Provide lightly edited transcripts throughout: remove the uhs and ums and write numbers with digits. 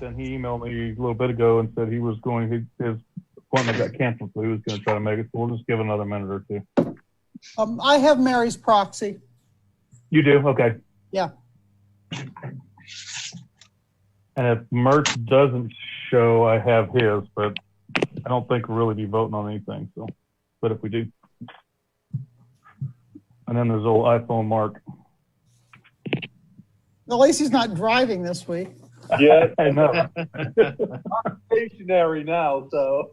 and he emailed me a little bit ago and said he was going. His appointment got canceled, so he was going to try to make it. So we'll just give it another minute or two. I have Mary's proxy. You do? Okay. Yeah. And if Mert doesn't show, I have his, but I don't think we'll really be voting on anything. So, but if we do, and then there's old iPhone Mark. At least he's not driving this week. Yeah, I know. I'm stationary now, so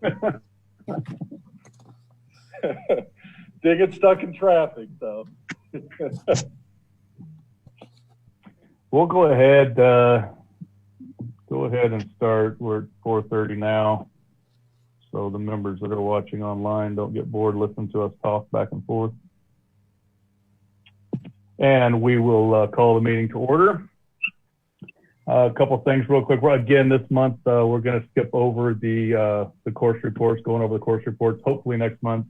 they get stuck in traffic. So we'll go ahead. Go ahead and start. We're at 4:30 now, so the members that are watching online don't get bored listening to us talk back and forth. And we will call the meeting to order. A couple of things real quick. Again, this month, we're going to skip over the course reports, going over the course reports. Hopefully next month,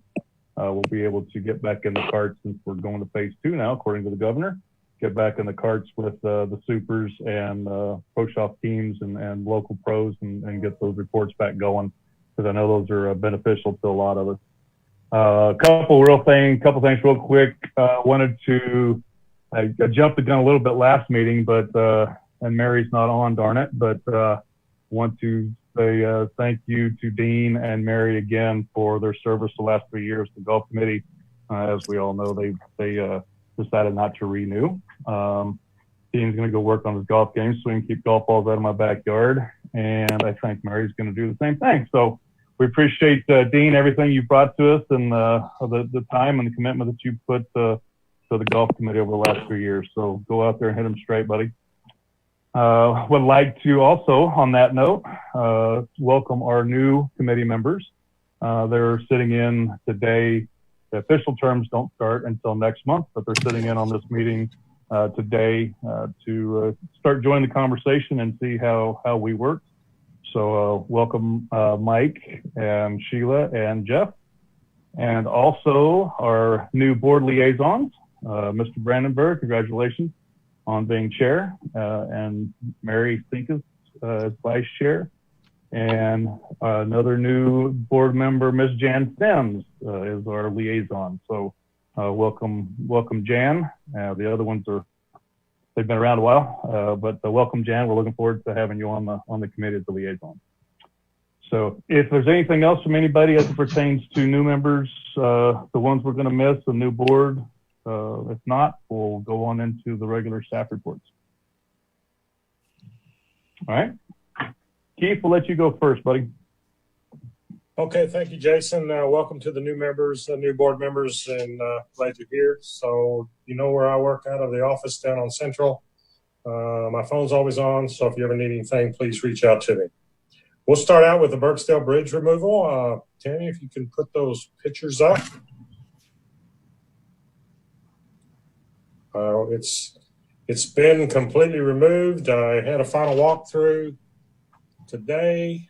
we'll be able to get back in the carts since we're going to phase 2 now, according to the governor. Get back in the carts with the supers and pro shop teams and local pros and get those reports back going, because I know those are beneficial to a lot of us. Couple things real quick. Wanted to, I jumped the gun a little bit last meeting, but and Mary's not on, darn it, but want to say thank you to Dean and Mary again for their service the last 3 years. The golf committee, as we all know, they decided not to renew. Dean's going to go work on his golf game so we can keep golf balls out of my backyard, and I think Mary's going to do the same thing. So we appreciate, Dean, everything you brought to us and the time and the commitment that you put to the golf committee over the last 3 years. So go out there and hit them straight, buddy. Would like to also, on that note, welcome our new committee members. They're sitting in today. The official terms don't start until next month, but they're sitting in on this meeting today to start joining the conversation and see how we work. So welcome Mike and Sheila and Jeff, and also our new board liaisons, Mr. Brandon Burke, congratulations on being chair, and Mary Finkus as vice chair, and another new board member, Ms. Jan Sims, is our liaison. So welcome Jan. The other ones they've been around a while, but welcome Jan. We're looking forward to having you on the committee as the liaison. So if there's anything else from anybody as it pertains to new members, the ones we're going to miss, the new board, if not, we'll go on into the regular staff reports. All right. Keith, we'll let you go first, buddy. Okay, thank you, Jason. Welcome to the new members, new board members, and glad you're here. So you know where I work out of the office down on Central. My phone's always on, so if you ever need anything, please reach out to me. We'll start out with the Burkesdale Bridge removal. Tammy, if you can put those pictures up. It's been completely removed. I had a final walkthrough today,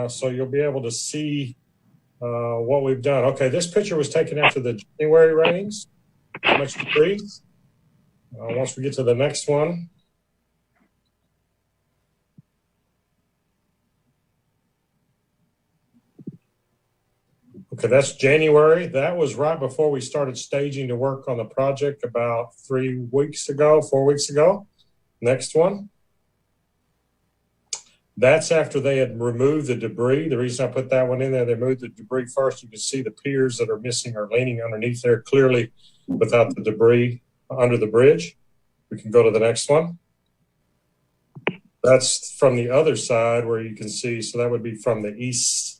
so you'll be able to see what we've done. Okay, this picture was taken after the January rains. How much debris? Once we get to the next one. Okay, that's January. That was right before we started staging to work on the project about 4 weeks ago. Next one. That's after they had removed the debris. The reason I put that one in there, they moved the debris first. You can see the piers that are missing are leaning underneath there clearly without the debris under the bridge. We can go to the next one. That's from the other side where you can see, so that would be from the east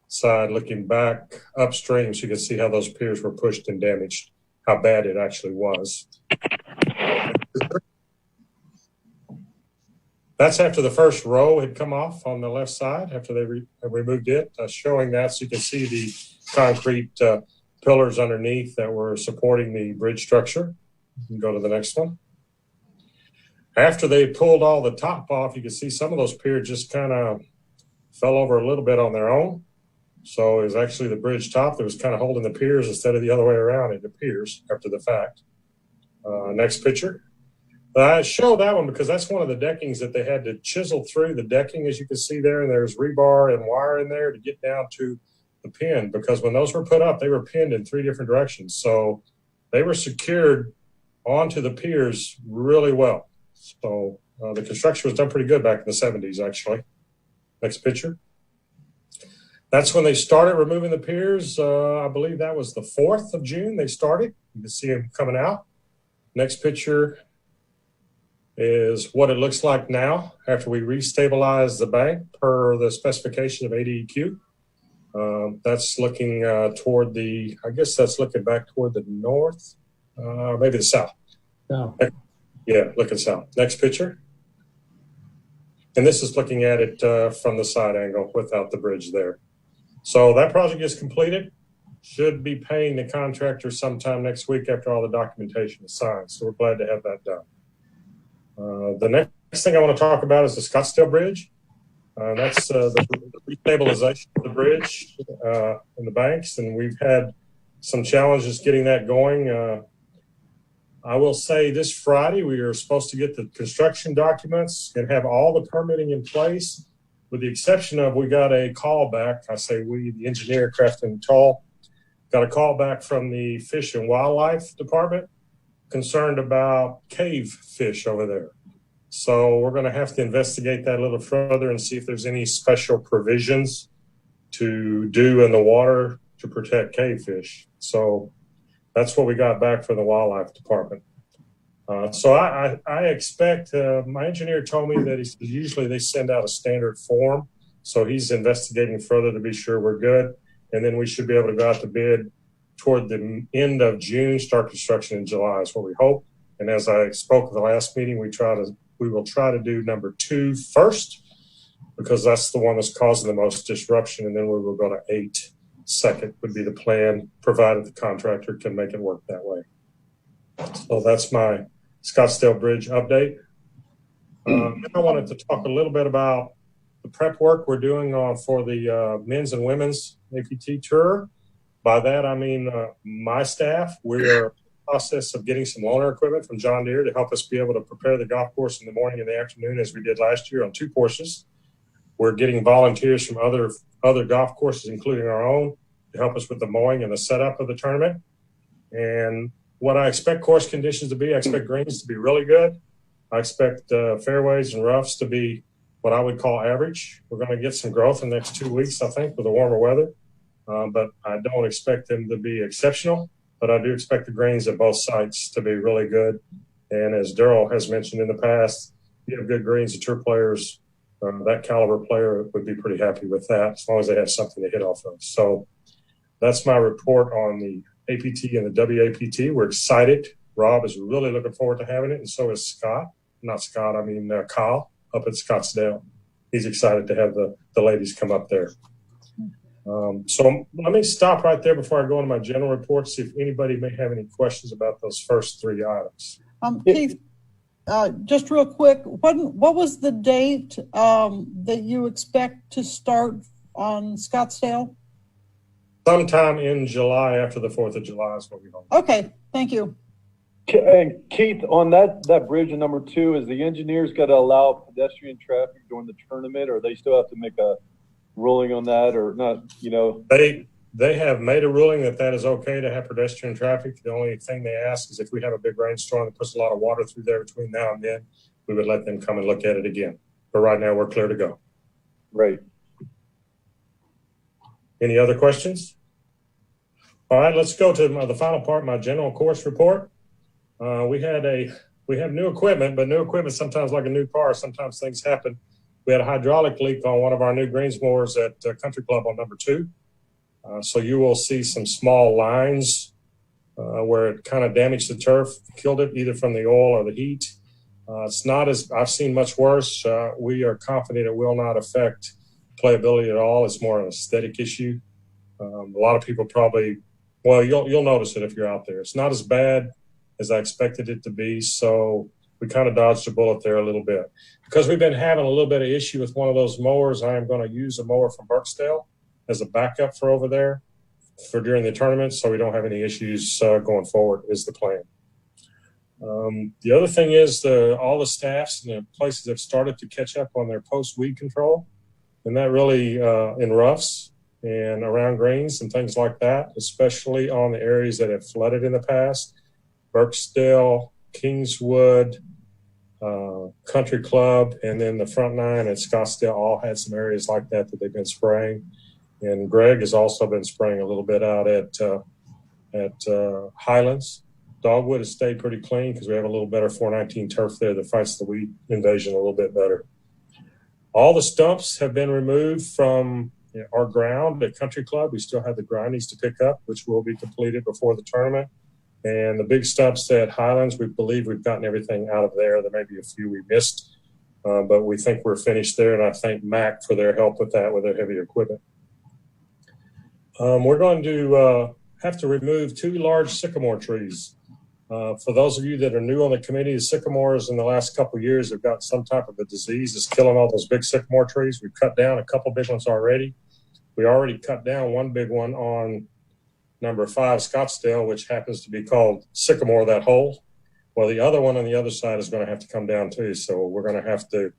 side looking back upstream, so you can see how those piers were pushed and damaged, how bad it actually was. That's after the first row had come off on the left side, after they removed it, showing that, so you can see the concrete pillars underneath that were supporting the bridge structure. You can go to the next one. After they pulled all the top off, you can see some of those piers just kind of fell over a little bit on their own. So it was actually the bridge top that was kind of holding the piers instead of the other way around, it appears, after the fact. Next picture. I show that one because that's one of the deckings that they had to chisel through the decking, as you can see there, and there's rebar and wire in there to get down to the pin, because when those were put up, they were pinned in 3 different directions. So they were secured onto the piers really well. So the construction was done pretty good back in the 70s, actually. Next picture. That's when they started removing the piers. I believe that was the 4th of June they started. You can see them coming out. Next picture is what it looks like now after we restabilize the bank per the specification of ADEQ. That's looking toward the, I guess that's looking back toward the north, maybe the south. No. Yeah, looking south. Next picture. And this is looking at it from the side angle without the bridge there. So that project is completed. Should be paying the contractor sometime next week after all the documentation is signed. So we're glad to have that done. The next thing I want to talk about is the Scottsdale Bridge. That's the restabilization of the bridge and the banks, and we've had some challenges getting that going. I will say this Friday we are supposed to get the construction documents and have all the permitting in place, with the exception of we got a call back. I say we, the engineer, Crafton Toll, got a call back from the Fish and Wildlife Department concerned about cave fish over there. So we're going to have to investigate that a little further and see if there's any special provisions to do in the water to protect cave fish. So that's what we got back from the Wildlife Department. So I expect, my engineer told me that usually they send out a standard form. So he's investigating further to be sure we're good. And then we should be able to go out to bid toward the end of June, start construction in July is what we hope. And as I spoke at the last meeting, we will try to do number 2 first, because that's the one that's causing the most disruption. And then we will go to 8 second would be the plan, provided the contractor can make it work that way. So that's my Scottsdale Bridge update. I wanted to talk a little bit about the prep work we're doing for the men's and women's APT tour. By that, I mean my staff. We're in the process of getting some loaner equipment from John Deere to help us be able to prepare the golf course in the morning and the afternoon, as we did last year on 2 courses. We're getting volunteers from other golf courses, including our own, to help us with the mowing and the setup of the tournament. And what I expect course conditions to be, I expect greens to be really good. I expect fairways and roughs to be what I would call average. We're going to get some growth in the next 2 weeks, I think, with the warmer weather. But I don't expect them to be exceptional. But I do expect the greens at both sites to be really good. And as Darrell has mentioned in the past, you have good greens, the tour players, that caliber player would be pretty happy with that, as long as they have something to hit off of. So that's my report on the APT and the WAPT. We're excited. Rob is really looking forward to having it, and so is Scott. Not Scott, I mean Kyle up at Scottsdale. He's excited to have the ladies come up there. So let me stop right there before I go into my general report, see if anybody may have any questions about those first 3 items. Keith, just real quick, what was the date that you expect to start on Scottsdale? Sometime in July, after the 4th of July is what we hope. Okay, thank you. And Keith, on that bridge in number 2, is the engineers got to allow pedestrian traffic during the tournament, or they still have to make a ruling on that, or not, you know? They have made a ruling that is okay to have pedestrian traffic. The only thing they ask is if we have a big rainstorm that puts a lot of water through there between now and then, we would let them come and look at it again. But right now, we're clear to go. Right. Any other questions? All right, let's go to the final part, my general course report. We have new equipment, but new equipment sometimes, like a new car, sometimes things happen. We had a hydraulic leak on one of our new greens mowers at Country Club on number 2. So you will see some small lines where it kind of damaged the turf, killed it either from the oil or the heat. It's not as I've seen much worse. We are confident it will not affect playability at all. It's more an aesthetic issue. A lot of people probably, well, you'll notice it if you're out there. It's not as bad as I expected it to be. So we kind of dodged a bullet there a little bit. Because we've been having a little bit of issue with one of those mowers, I am going to use a mower from Burkesdale as a backup for over there for during the tournament, so we don't have any issues going forward is the plan. The other thing is all the staffs and the places have started to catch up on their post-weed control, and that really in roughs and around greens and things like that, especially on the areas that have flooded in the past. Burkesdale, Kingswood, Country Club, and then the front nine at Scottsdale all had some areas like that they've been spraying. And Greg has also been spraying a little bit out at Highlands. Dogwood has stayed pretty clean because we have a little better 419 turf there that fights the weed invasion a little bit better. All the stumps have been removed from our ground at Country Club. We still have the grindings to pick up, which will be completed before the tournament. And the big stumps at Highlands, we believe we've gotten everything out of there. There may be a few we missed, but we think we're finished there. And I thank Mac for their help with that, with their heavy equipment. We're going to have to remove 2 large sycamore trees. For those of you that are new on the committee, the sycamores in the last couple of years have got some type of a disease that's killing all those big sycamore trees. We've cut down a couple big ones already. We already cut down one big one on number 5 Scottsdale, which happens to be called Sycamore That Hole. Well, the other one on the other side is going to have to come down too. So we're going to have to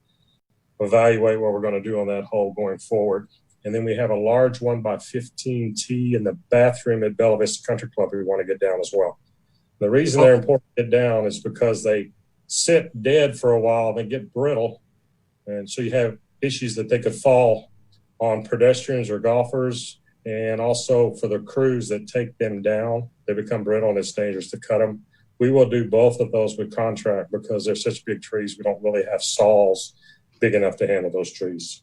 evaluate what we're going to do on that hole going forward. And then we have a large 1x15T in the bathroom at Bella Vista Country Club we want to get down as well. The reason they're important to get down is because they sit dead for a while, they get brittle, and so you have issues that they could fall on pedestrians or golfers, and also for the crews that take them down, they become brittle and it's dangerous to cut them. We will do both of those with contract because they're such big trees. We don't really have saws big enough to handle those trees.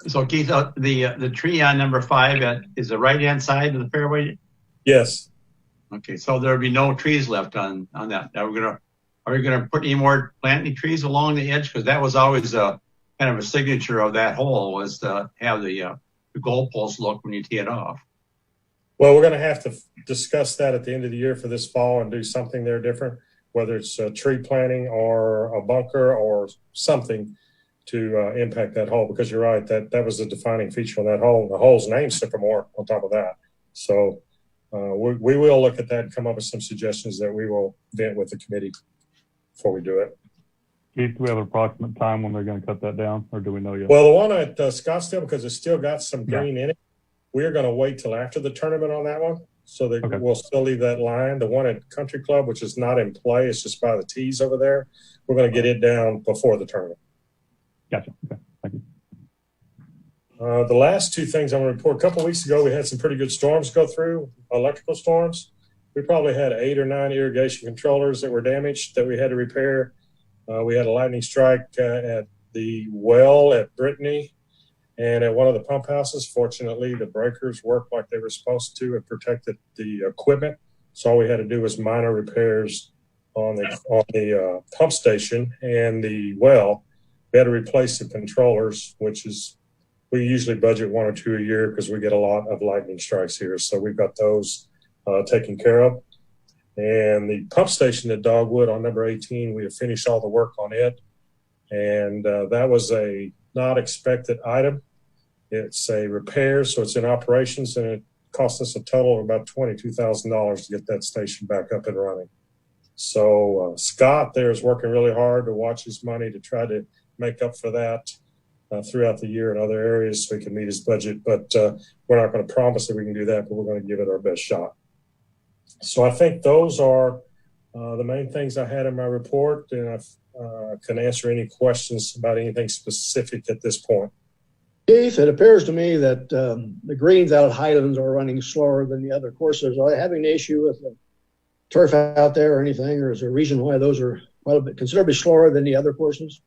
So Keith, the tree on number 5 is the right-hand side of the fairway? Yes. Okay, so there'll be no trees left on that. Are we gonna put any more planting trees along the edge? Because that was always kind of a signature of that hole, was to have the goalpost look when you tee it off. Well, we're going to have to discuss that at the end of the year for this fall and do something there different, whether it's a tree planting or a bunker or something to impact that hole. Because you're right, that was the defining feature on that hole. The hole's named Sycamore on top of that. So we will look at that and come up with some suggestions that we will vent with the committee before we do it. Keith, do we have an approximate time when they're going to cut that down, or do we know yet? Well, the one at Scottsdale, because it's still got some green in it, we're going to wait till after the tournament on that one, so that we'll still leave that line. The one at Country Club, which is not in play, it's just by the tees over there, we're going to get it down before the tournament. Gotcha. Okay. Thank you. The last 2 things I'm going to report. A couple of weeks ago, we had some pretty good storms go through, electrical storms. We probably had 8 or 9 irrigation controllers that were damaged that we had to repair. We had a lightning strike at the well at Brittany and at one of the pump houses. Fortunately, the breakers worked like they were supposed to and protected the equipment. So all we had to do was minor repairs on the pump station and the well. We had to replace the controllers, which is, we usually budget 1 or 2 a year because we get a lot of lightning strikes here. So we've got those taken care of. And the pump station at Dogwood on number 18, we have finished all the work on it. And that was a not expected item. It's a repair, so it's in operations, and it cost us a total of about $22,000 to get that station back up and running. So Scott there is working really hard to watch his money to try to make up for that throughout the year in other areas so he can meet his budget. But we're not going to promise that we can do that, but we're going to give it our best shot. So I think those are the main things I had in my report, and I can answer any questions about anything specific at this point. Keith, it appears to me that the greens out at Highlands are running slower than the other courses. Are they having an issue with the turf out there or anything, or is there a reason why those are quite a bit considerably slower than the other courses?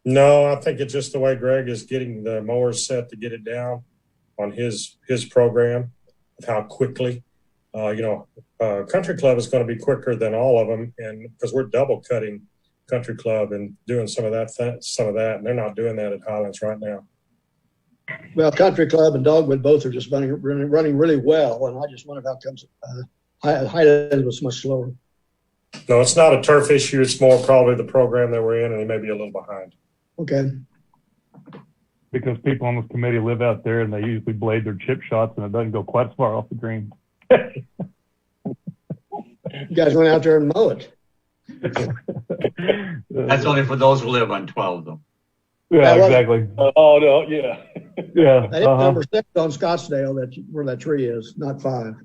No, I think it's just the way Greg is getting the mowers set to get it down on his program, of how quickly. Country Club is going to be quicker than all of them, and because we're double cutting Country Club and doing some of that, and they're not doing that at Highlands right now. Well, Country Club and Dogwood both are just running really well, and I just wondered how comes Highlands was much slower. No, it's not a turf issue. It's more probably the program that we're in, and they may be a little behind. Okay. Because people on this committee live out there, and they usually blade their chip shots, and it doesn't go quite as far off the green. You guys went out there and mow it. That's only for those who live on 12, though. Yeah, That was- exactly. Oh, no, yeah. Yeah. That is number 6 on Scottsdale, where that tree is, not 5.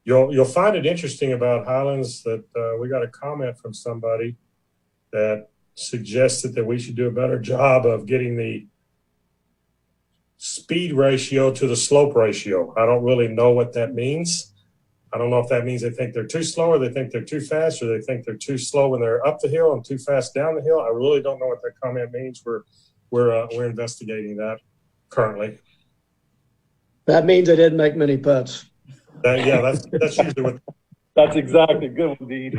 You'll find it interesting about Highlands that we got a comment from somebody that suggested that we should do a better job of getting the speed ratio to the slope ratio. I don't really know what that means. I don't know if that means they think they're too slow, or they think they're too fast, or they think they're too slow when they're up the hill and too fast down the hill. I really don't know what that comment means. We're investigating that currently. That means they didn't make many putts. That's usually what. That's exactly good, indeed.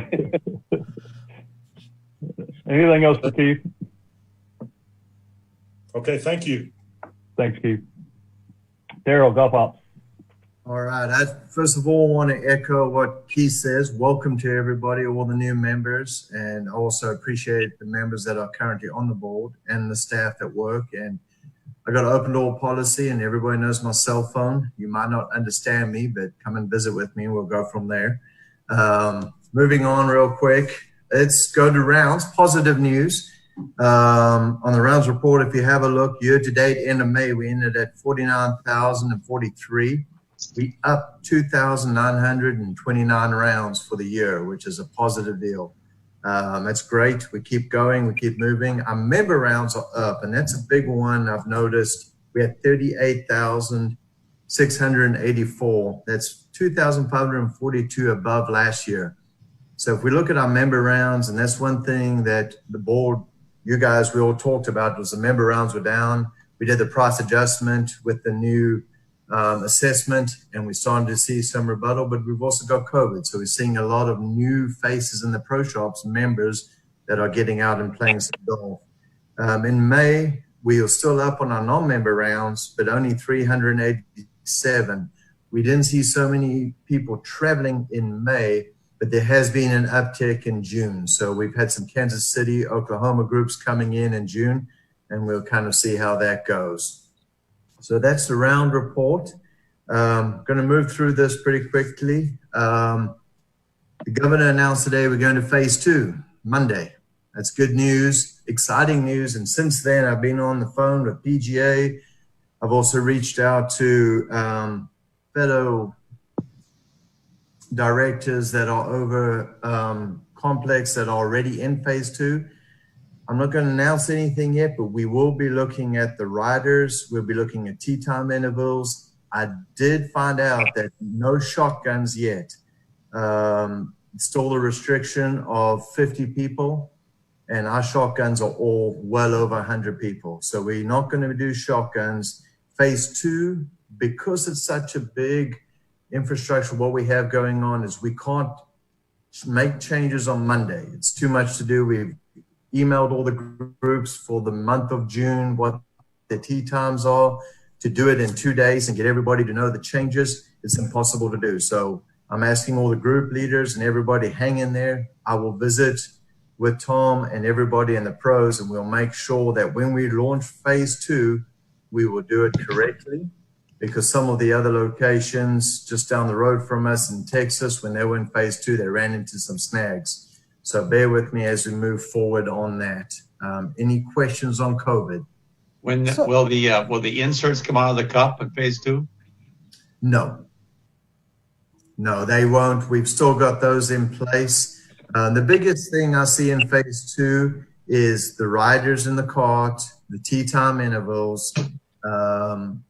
Anything else for Keith? Okay, thank you. Thanks, Keith. Daryl, golf ops. All right. I first of all want to echo what Keith says. Welcome to everybody, all the new members, and also appreciate the members that are currently on the board and the staff at work. And I got an open door policy, and everybody knows my cell phone. You might not understand me, but come and visit with me, and we'll go from there. Moving on real quick. Let's go to rounds. Positive news. On the rounds report, if you have a look, year to date, end of May, we ended at 49,043. We up 2,929 rounds for the year, which is a positive deal. That's great. We keep going. We keep moving. Our member rounds are up, and that's a big one. I've noticed we had 38,684. That's 2,542 above last year. So if we look at our member rounds, and that's one thing that the board, you guys, we all talked about, was the member rounds were down. We did the price adjustment with the new assessment, and we started to see some rebuttal, but we've also got COVID. So we're seeing a lot of new faces in the pro shops, members that are getting out and playing some golf. In May, we are still up on our non-member rounds, but only 387. We didn't see so many people traveling in May, but there has been an uptick in June. So we've had some Kansas City, Oklahoma groups coming in June, and we'll kind of see how that goes. So that's the round report. Going to move through this pretty quickly. The governor announced today we're going to phase 2, Monday. That's good news, exciting news. And since then, I've been on the phone with PGA. I've also reached out to fellow directors that are over complex that are already in phase 2. I'm not going to announce anything yet, but we will be looking at the riders. We'll be looking at tee time intervals. I did find out that no shotguns yet. Still the restriction of 50 people, and our shotguns are all well over 100 people. So we're not going to do shotguns. Phase 2, because it's such a big infrastructure, what we have going on is we can't make changes on Monday. It's too much to do. We've emailed all the groups for the month of June what the tee times are. To do it in 2 days and get everybody to know the changes, it's impossible to do. So I'm asking all the group leaders and everybody, hang in there. I will visit with Tom and everybody and the pros, and we'll make sure that when we launch phase 2, we will do it correctly, because some of the other locations just down the road from us in Texas, when they were in phase 2, they ran into some snags. So bear with me as we move forward on that. Any questions on COVID? When will the inserts come out of the cup in phase 2? No, they won't. We've still got those in place. The biggest thing I see in phase 2 is the riders in the cart, the tee time intervals, and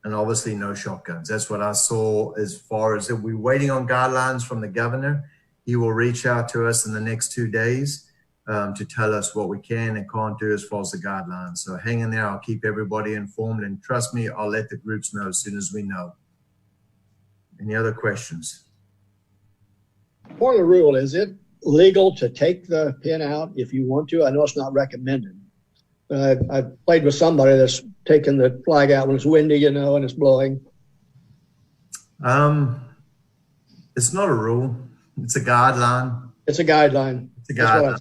obviously no shotguns. That's what I saw as far as we're waiting on guidelines from the governor. He will reach out to us in the next 2 days to tell us what we can and can't do as far as the guidelines. So hang in there. I'll keep everybody informed, and trust me, I'll let the groups know as soon as we know. Any other questions? Part of the rule, is it legal to take the pin out if you want to? I know it's not recommended. I've played with somebody that's taken the flag out when it's windy, and it's blowing. It's not a rule. It's a guideline. It's a guideline. It's a guideline.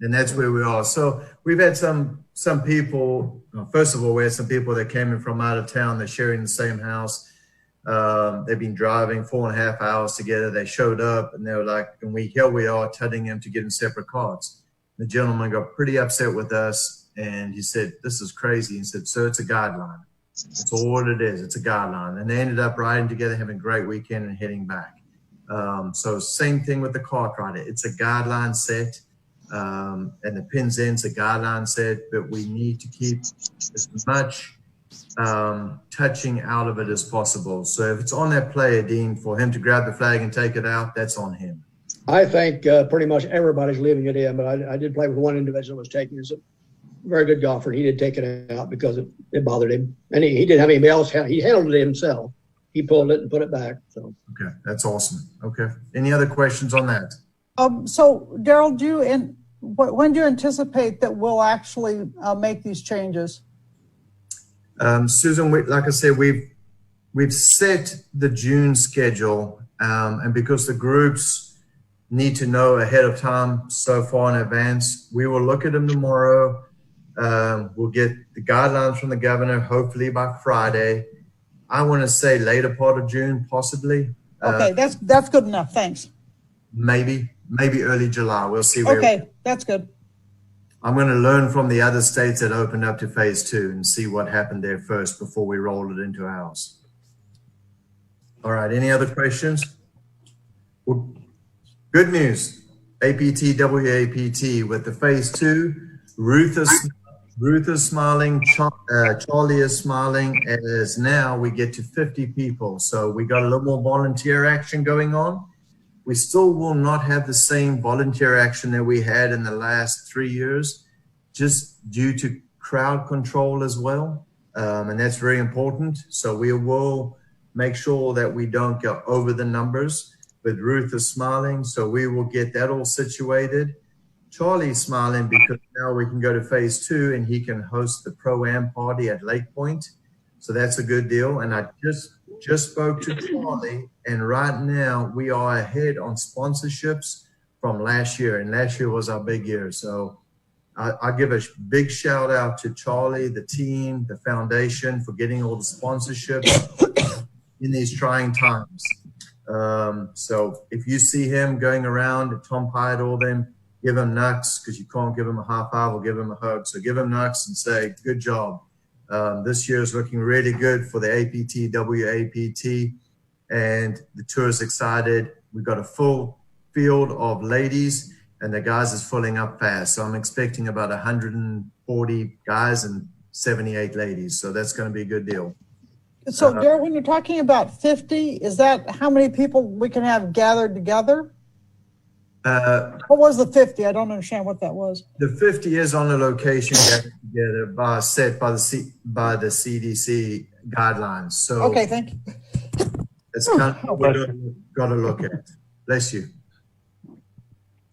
And that's where we are. So we've had some people, first of all, we had some people that came in from out of town. They're sharing the same house. They've been driving 4.5 hours together. They showed up and they were like, and here we are telling them to get in separate cars. The gentleman got pretty upset with us and he said, this is crazy. He said, so it's a guideline. It's all it is. It's a guideline. And they ended up riding together, having a great weekend and heading back. So same thing with the kart rider. It's a guideline set. And the pins end's a guideline set, but we need to keep as much touching out of it as possible. So if it's on that player, Dean, for him to grab the flag and take it out, that's on him. I think pretty much everybody's leaving it in, but I did play with one individual who was taking it. He's a very good golfer. He did take it out because it bothered him. And he didn't have anybody else. He handled it himself. He pulled it and put it back. So okay, that's awesome. Okay. Any other questions on that? So Daryl, when do you anticipate that we'll actually make these changes? Susan, like I said, we've set the June schedule, and because the groups need to know ahead of time so far in advance, we will look at them tomorrow. We'll get the guidelines from the governor hopefully by Friday. I want to say later part of June, possibly. Okay, that's good enough. Thanks. Maybe early July. We'll see. Okay, that's good. I'm going to learn from the other states that opened up to phase 2 and see what happened there first before we roll it into ours. All right. Any other questions? Well, good news. APT, WAPT with the phase 2. Ruth is smiling. Charlie is smiling. As now we get to 50 people. So we got a little more volunteer action going on. We still will not have the same volunteer action that we had in the last 3 years, just due to crowd control as well. And that's very important. So we will make sure that we don't go over the numbers. But Ruth is smiling, so we will get that all situated. Charlie's smiling because now we can go to phase 2 and he can host the Pro-Am party at Lake Point. So that's a good deal. And I just spoke to Charlie, and right now we are ahead on sponsorships from last year, and last year was our big year. So I give a big shout out to Charlie, the team, the foundation for getting all the sponsorships in these trying times. So if you see him going around, Tom Pyatt, all them, give him nucks, because you can't give him a high five or give him a hug. So give him nucks and say, good job. This year is looking really good for the APT, WAPT, and the tour is excited. We've got a full field of ladies, and the guys is filling up fast. So I'm expecting about 140 guys and 78 ladies. So that's going to be a good deal. So, Daryl, when you're talking about 50, is that how many people we can have gathered together? What was the 50? I don't understand what that was. The 50 is on a location gathered together set by the CDC guidelines. So okay, thank you. It's kind of what we've got to look at. Bless you.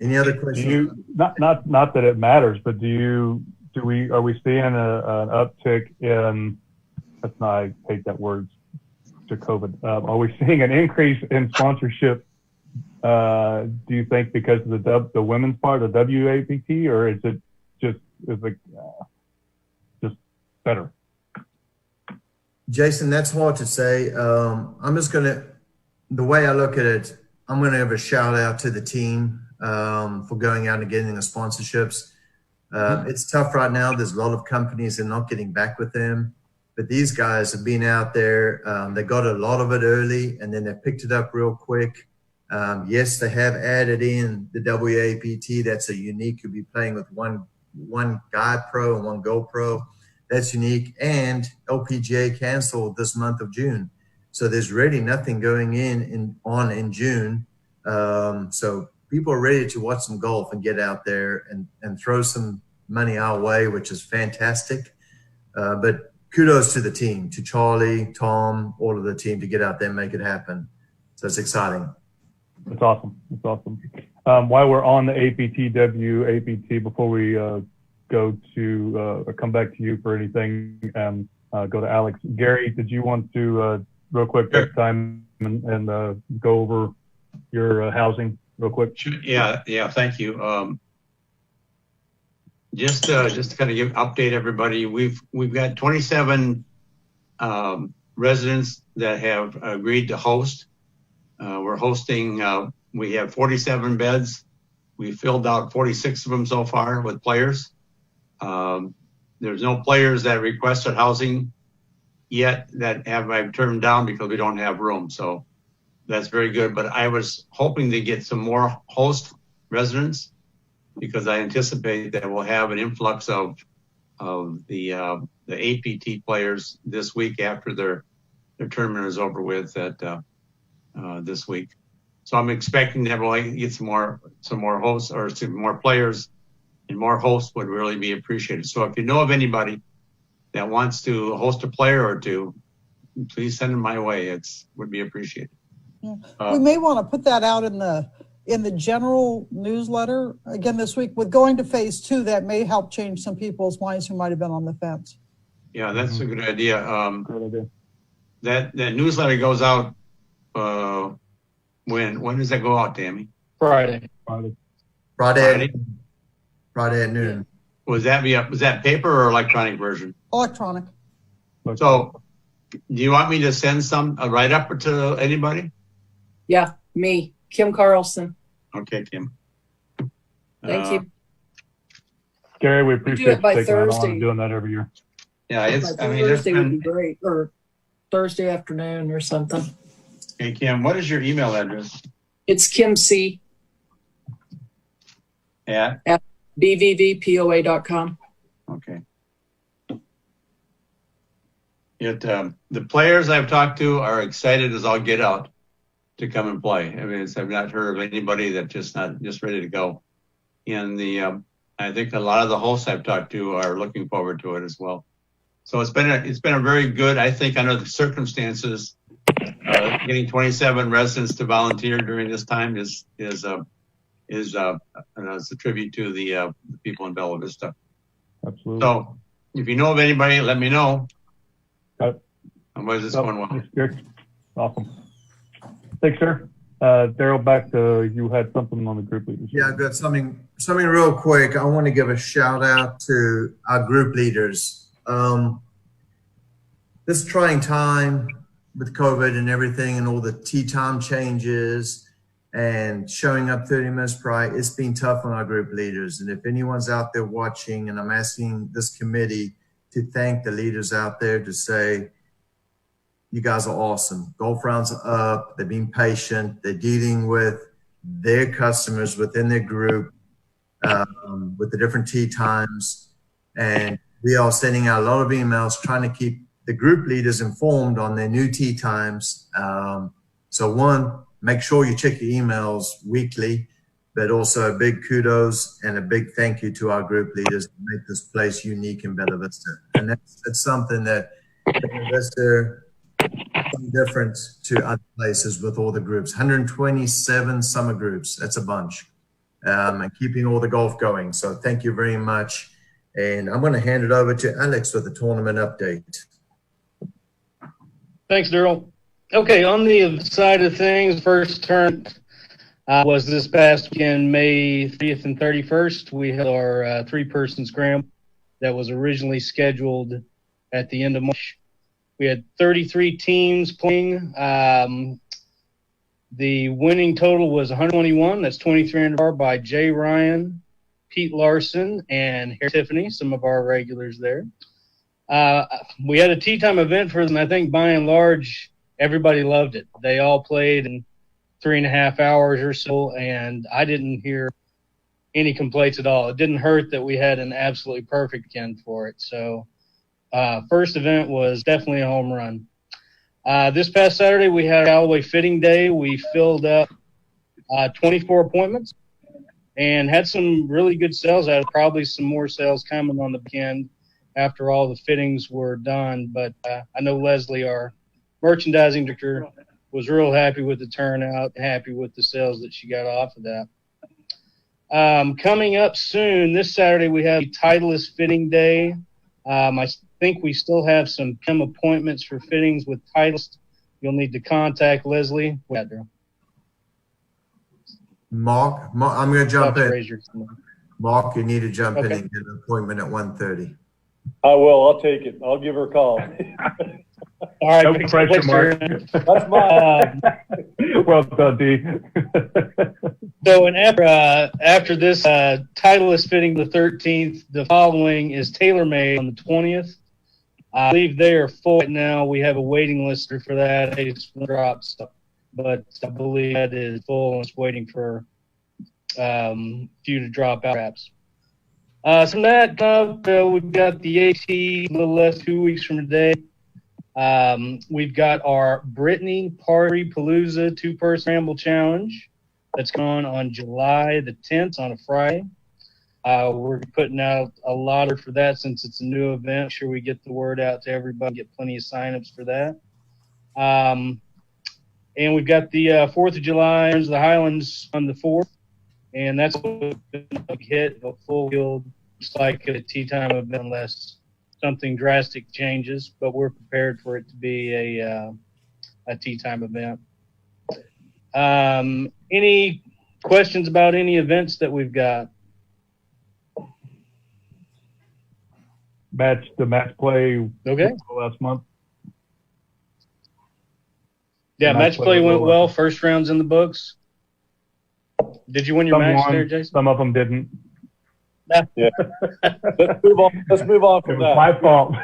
Any other questions? Not that it matters, but are we seeing an uptick in? I hate that word to COVID. Are we seeing an increase in sponsorship? Do you think because of the women's part of WAPT, or is it just better? Jason, that's hard to say. I'm just gonna, the way I look at it, I'm gonna have a shout out to the team for going out and getting the sponsorships. It's tough right now. There's a lot of companies that are not getting back with them. But these guys have been out there. They got a lot of it early, and then they picked it up real quick. Yes, they have added in the WAPT. That's a unique. You'll be playing with one guy pro and one girl pro. That's unique. And LPGA canceled this month of June, so there's really nothing going on in June. So people are ready to watch some golf and get out there and throw some money our way, which is fantastic. But kudos to the team, to Charlie, Tom, all of the team to get out there and make it happen. So it's exciting. That's awesome. That's awesome. While we're on the APT, WAPT, before we go to come back to you for anything, go to Alex. Gary, did you want to real quick take time and go over your housing real quick? Yeah. Thank you. Just to kind of update everybody, we've got 27 residents that have agreed to host. We're hosting, we have 47 beds. We filled out 46 of them so far with players. There's no players that requested housing yet that I've turned down because we don't have room. So that's very good. But I was hoping to get some more host residents because I anticipate that we'll have an influx of the APT players this week after their tournament is over with this week. So I'm expecting that we'll get some more hosts or some more players, and more hosts would really be appreciated. So if you know of anybody that wants to host a player or two, please send them my way. Would be appreciated. Yeah. We may want to put that out in the general newsletter again this week. With going to phase 2, that may help change some people's minds who might have been on the fence. Yeah, that's a good idea. Good idea. That newsletter goes out. When does that go out, Tammy? Friday. Friday at noon. Was that paper or electronic version? Electronic. So, do you want me to send a write up to anybody? Yeah, me, Kim Carlson. Okay, Kim. Thank you. Gary, we Do appreciate it by you taking that on Thursday. and doing that every year. Yeah, Thursday would be great, or Thursday afternoon or something. Hey, Kim, what is your email address? It's Kim C at bvvpoa.com. Okay. The players I've talked to are excited as all get out to come and play. I mean, I've not heard of anybody that's just ready to go. And I think a lot of the hosts I've talked to are looking forward to it as well. So it's been a very good, I think, under the circumstances, getting 27 residents to volunteer during this time is a tribute to the people in Bella Vista. Absolutely. So if you know of anybody, let me know. Got it. Otherwise, it's going well. Thanks, Gary. Awesome. Thanks, sir. Daryl, back to you had something on the group leaders. Yeah, I've got something real quick. I want to give a shout out to our group leaders. This trying time with COVID and everything and all the tea time changes and showing up 30 minutes prior, it's been tough on our group leaders. And if anyone's out there watching, and I'm asking this committee to thank the leaders out there to say, you guys are awesome. Golf rounds are up. They're being patient. They're dealing with their customers within their group with the different tee times. And we are sending out a lot of emails trying to keep the group leaders informed on their new tee times. So one, make sure you check your emails weekly, but also a big kudos and a big thank you to our group leaders to make this place unique in Bella Vista. And that's something that Bella Vista is different to other places with all the groups. 127 summer groups, that's a bunch. And keeping all the golf going. So thank you very much. And I'm going to hand it over to Alex with the tournament update. Thanks, Daryl. Okay, on the side of things, first tournament was this past weekend, May 30th and 31st. We had our three-person scramble that was originally scheduled at the end of March. We had 33 teams playing. The winning total was 121. That's 23 under par by Jay Ryan, Pete Larson, and Harry Tiffany, some of our regulars there. We had a tee time event for them. I think by and large, everybody loved it. They all played in 3.5 hours or so, and I didn't hear any complaints at all. It didn't hurt that we had an absolutely perfect weekend for it. So first event was definitely a home run. This past Saturday, we had Callaway Fitting Day. We filled up 24 appointments and had some really good sales out of it. Probably some more sales coming on the weekend after all the fittings were done. But I know Leslie, our merchandising director, was real happy with the turnout, happy with the sales that she got off of that. Coming up soon, this Saturday, we have Titleist Fitting Day. I think we still have some PIM appointments for fittings with Titleist. You'll need to contact Leslie. Mark, I'm going to jump in. Your Mark, you need to jump in Okay. and get an appointment at 1:30. I will. I'll take it. I'll give her a call. All right, No big pressure, Mark. That's mine. Well done, D. So, and after this, Titleist Fitting the 13th, the following is TaylorMade on the 20th. I believe they are full right now. We have a waiting list for that. They just dropped, but I believe that is full and it's waiting for few to drop out. Perhaps. From that, we've got the AT a little less 2 weeks from today. We've got our Brittany Party Palooza 2-person ramble challenge that's going on July the 10th on a Friday. We're putting out a lot for that since it's a new event. Sure, we get the word out to everybody, get plenty of signups for that. And we've got the 4th of July, Friends of the Highlands on the 4th. And that's a hit, a full field, just like a tea time event, unless something drastic changes. But we're prepared for it to be a tea time event. Any questions about any events that we've got? The match play Okay. last month. Yeah, match play went well. First round's in the books. Did you win your match there, Jason? Some of them didn't. Yeah. Let's move on It from was that. my fault.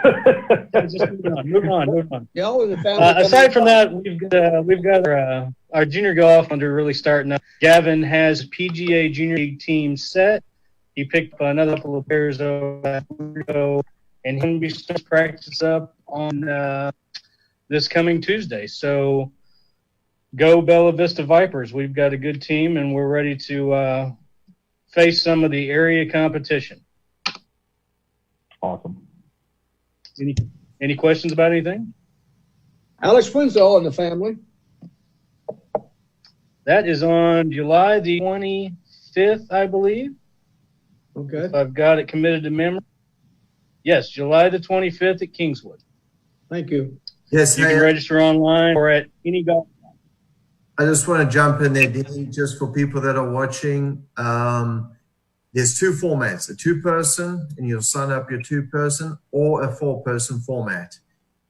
Just move on. Yeah, always a family. Aside from that, we've got our junior golf under really starting up. Gavin has PGA Junior League team set. He picked up another couple of pairs over ago, and he'll be starting practice up on this coming Tuesday. So go Bella Vista Vipers. We've got a good team, and we're ready to face some of the area competition. Awesome. Any questions about anything? Alex Winslow and the family. That is on July the 25th, I believe. Okay. If I've got it committed to memory. Yes, July the 25th at Kingswood. Thank you. Yes, You can register online or at any golf. I just want to jump in there, Dean, just for people that are watching. There's two formats, a 2-person, and you'll sign up your 2-person, or a 4-person format.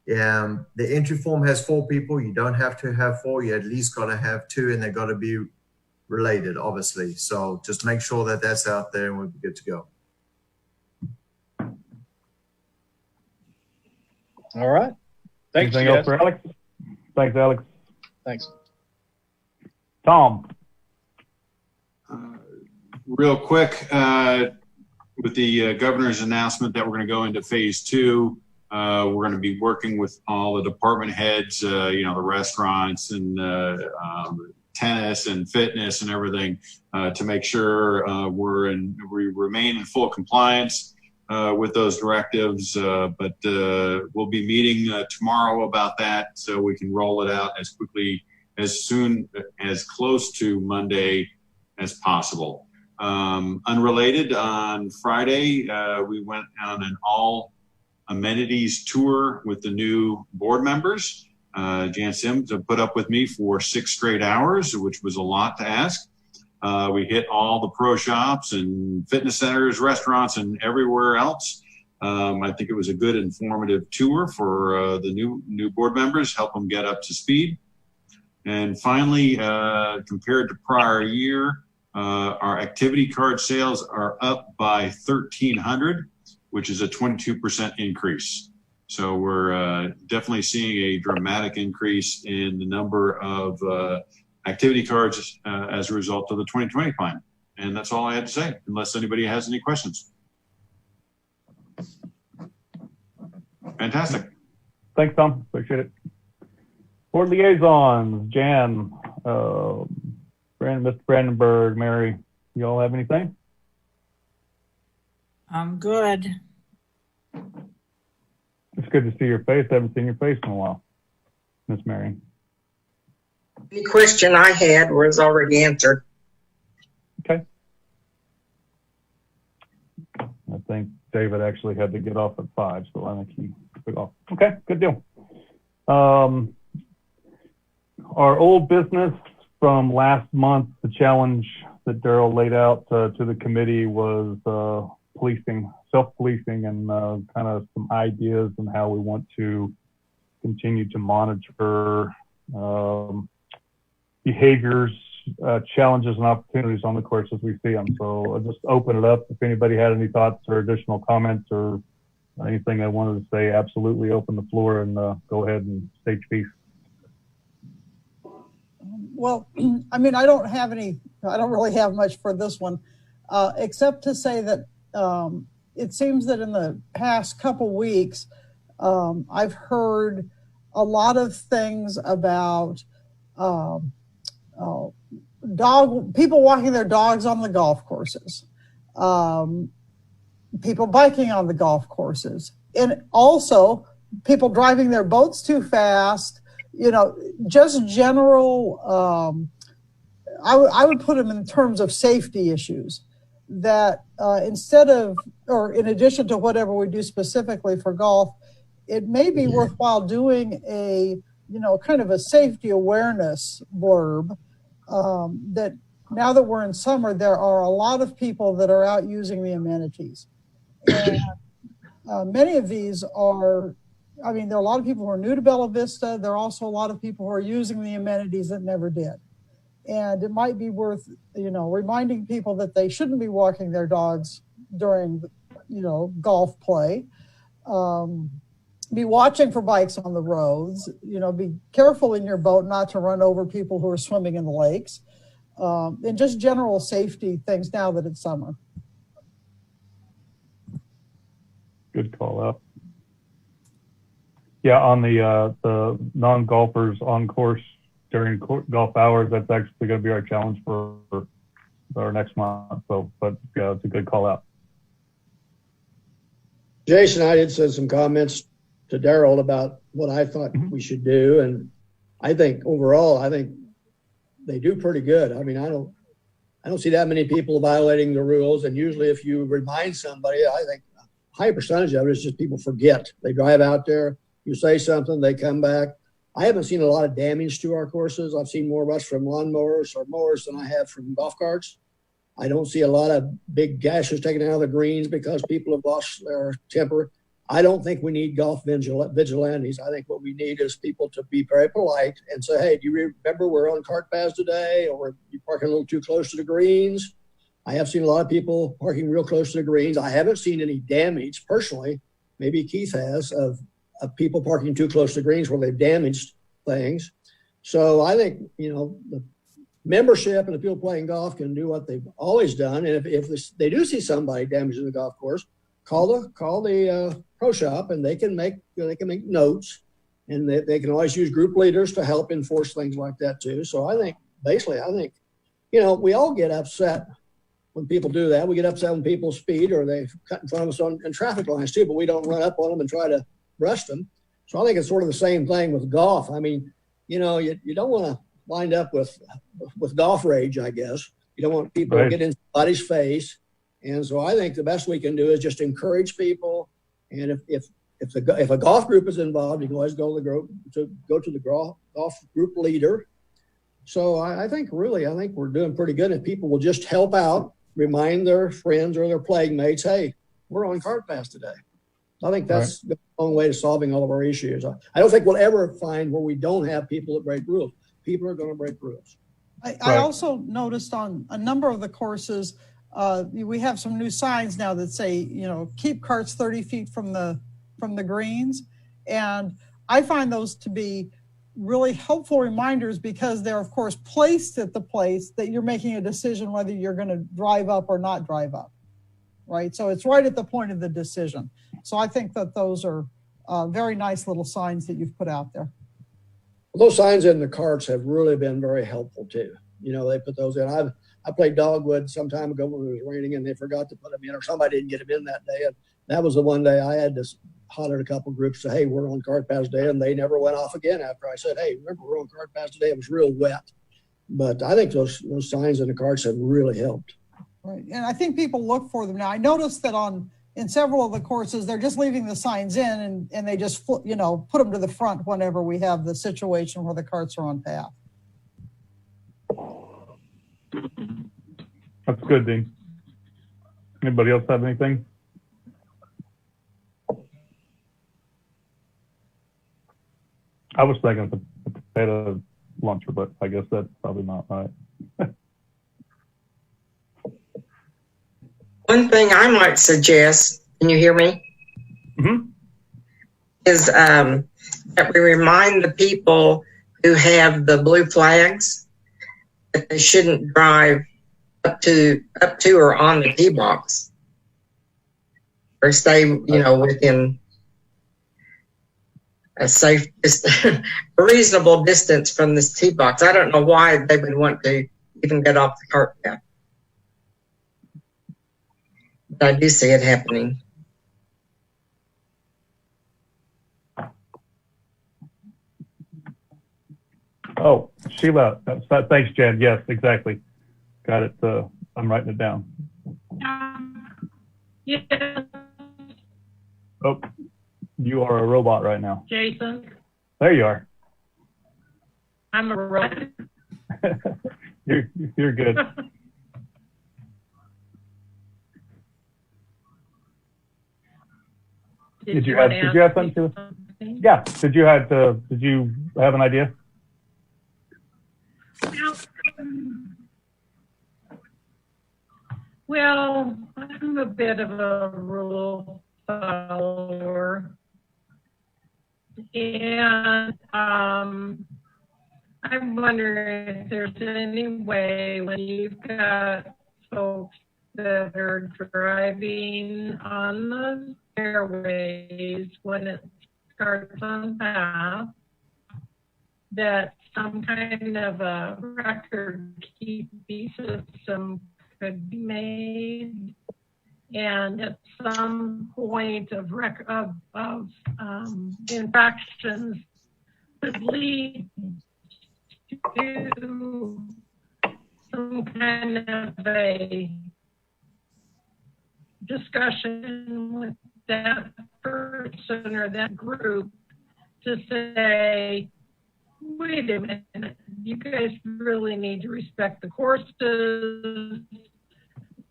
The entry form has 4 people. You don't have to have 4. You at least got to have 2, and they've got to be related, obviously. So just make sure that that's out there, and we'll be good to go. All right. Thanks, Anything else Jeff. for Alex? Thanks, Alex. Thanks. Tom. Real quick, with the governor's announcement that we're going to go into phase 2, we're going to be working with all the department heads, the restaurants and tennis and fitness and everything to make sure we remain in full compliance with those directives. But we'll be meeting tomorrow about that so we can roll it out as soon as close to Monday as possible. Unrelated, on Friday, we went on an all amenities tour with the new board members. Jan Sims put up with me for 6 straight hours, which was a lot to ask. We hit all the pro shops and fitness centers, restaurants, and everywhere else. I think it was a good informative tour for the new board members, help them get up to speed. And finally, compared to prior year, our activity card sales are up by 1,300, which is a 22% increase. So we're definitely seeing a dramatic increase in the number of activity cards as a result of the 2020 plan. And that's all I had to say, unless anybody has any questions. Fantastic. Thanks, Tom. Appreciate it. Board liaisons, Jan, Mr. Brandenburg, Mary, you all have anything? I'm good. It's good to see your face. I haven't seen your face in a while, Miss Mary. The question I had was already answered. Okay. I think David actually had to get off at 5, so I think he took off. Okay, good deal. Our old business from last month, the challenge that Daryl laid out to the committee was policing, self-policing, and kind of some ideas on how we want to continue to monitor behaviors, challenges, and opportunities on the course as we see them. So I'll just open it up. If anybody had any thoughts or additional comments or anything I wanted to say, absolutely open the floor and go ahead and stage piece. Well, I mean, I don't really have much for this one, except to say that it seems that in the past couple weeks, I've heard a lot of things about people walking their dogs on the golf courses, people biking on the golf courses, and also people driving their boats too fast, just general, I would put them in terms of safety issues that in addition to whatever we do specifically for golf, it may be worthwhile doing a, kind of a safety awareness blurb that now that we're in summer, there are a lot of people that are out using the amenities. And many of these are, there are a lot of people who are new to Bella Vista. There are also a lot of people who are using the amenities that never did. And it might be worth, reminding people that they shouldn't be walking their dogs during, golf play. Be watching for bikes on the roads, be careful in your boat not to run over people who are swimming in the lakes, and just general safety things now that it's summer. Good call out. Yeah, on the non-golfers on course during golf hours, that's actually going to be our challenge for our next month. So, but yeah, it's a good call out. Jason, I did send some comments to Daryl about what I thought we should do, and I think overall, they do pretty good. I don't see that many people violating the rules, and usually if you remind somebody, I think a high percentage of it is just people forget. They drive out there, you say something, they come back. I haven't seen a lot of damage to our courses. I've seen more rust from lawnmowers or mowers than I have from golf carts. I don't see a lot of big gashes taken out of the greens because people have lost their temper. I don't think we need golf vigilantes. I think what we need is people to be very polite and say, hey, do you remember we're on cart paths today, or you parking a little too close to the greens? I have seen a lot of people parking real close to the greens. I haven't seen any damage personally. Maybe Keith has of people parking too close to greens where they've damaged things. So I think, the membership and the people playing golf can do what they've always done. And if they do see somebody damaging the golf course, call the pro shop, and they can make notes, and they can always use group leaders to help enforce things like that too. So I think we all get upset when people do that. We get upset when people speed or they cut in front of us in traffic lines too, but we don't run up on them and try to rush them. So I think it's sort of the same thing with golf. You don't want to wind up with golf rage, I guess. You don't want people to get in somebody's face. And so I think the best we can do is just encourage people. And if a golf group is involved, you can always go to the golf group leader. So I think we're doing pretty good. If people will just help out, remind their friends or their playing mates, hey, we're on cart paths today. I think that's the only way to solving all of our issues. I don't think we'll ever find where we don't have people that break rules. People are going to break rules. I also noticed on a number of the courses, we have some new signs now that say, keep carts 30 feet from the greens. And I find those to be really helpful reminders because they're, of course, placed at the place that you're making a decision whether you're going to drive up or not drive up, right? So it's right at the point of the decision. So I think that those are very nice little signs that you've put out there. Those signs in the carts have really been very helpful too. They put those in. I played dogwood some time ago when it was raining and they forgot to put them in, or somebody didn't get them in that day. And that was the one day I had to holler at a couple groups, say, hey, we're on cart paths today. And they never went off again after I said, hey, remember we're on cart paths today. It was real wet. But I think those signs in the carts have really helped. Right. And I think people look for them now. I noticed that in several of the courses, they're just leaving the signs in and they just, put them to the front whenever we have the situation where the carts are on path. That's good, Dean. Anybody else have anything? I was thinking a potato launcher, but I guess that's probably not right. One thing I might suggest, can you hear me? Mm-hmm. Is that we remind the people who have the blue flags that they shouldn't drive up to or on the tee box, or stay, within a safe, a reasonable distance from this tee box. I don't know why they would want to even get off the cart path. But I do see it happening. Oh, Sheila, thanks, Jen. Yes, exactly. Got it. I'm writing it down. Yeah, Oh, you are a robot right now. Jason, There you are. I'm a robot. You're good. Did you have something to? Yeah. Did you have an idea? Well, I'm a bit of a rule follower, and I'm wondering if there's any way when you've got folks that are driving on the fairways when it starts on path, that some kind of a record-keeping system could be made, and at some point of infractions could lead to some kind of a discussion with that person or that group to say, wait a minute, you guys really need to respect the courses.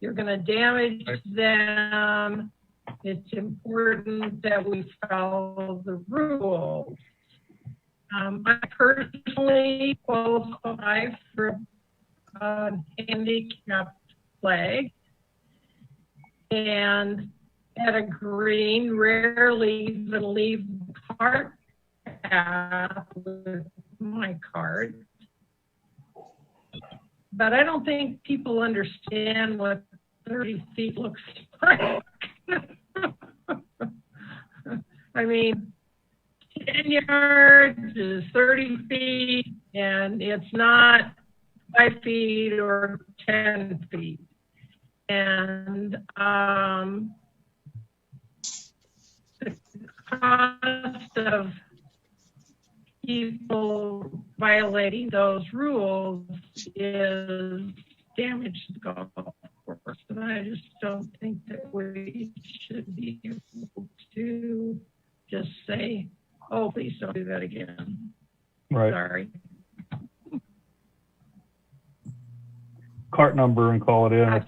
You're going to damage them. It's important that we follow the rules. I personally qualify for a handicap flag, and at a green, rarely even leave the cart path with my cart. But I don't think people understand what 30 feet looks like. I mean, 10 yards is 30 feet, and it's not 5 feet or 10 feet. And the cost of people violating those rules is damage to the golf course. And I just don't think that we should be able to just say, oh, please don't do that again. Right. Sorry. Cart number and call it in if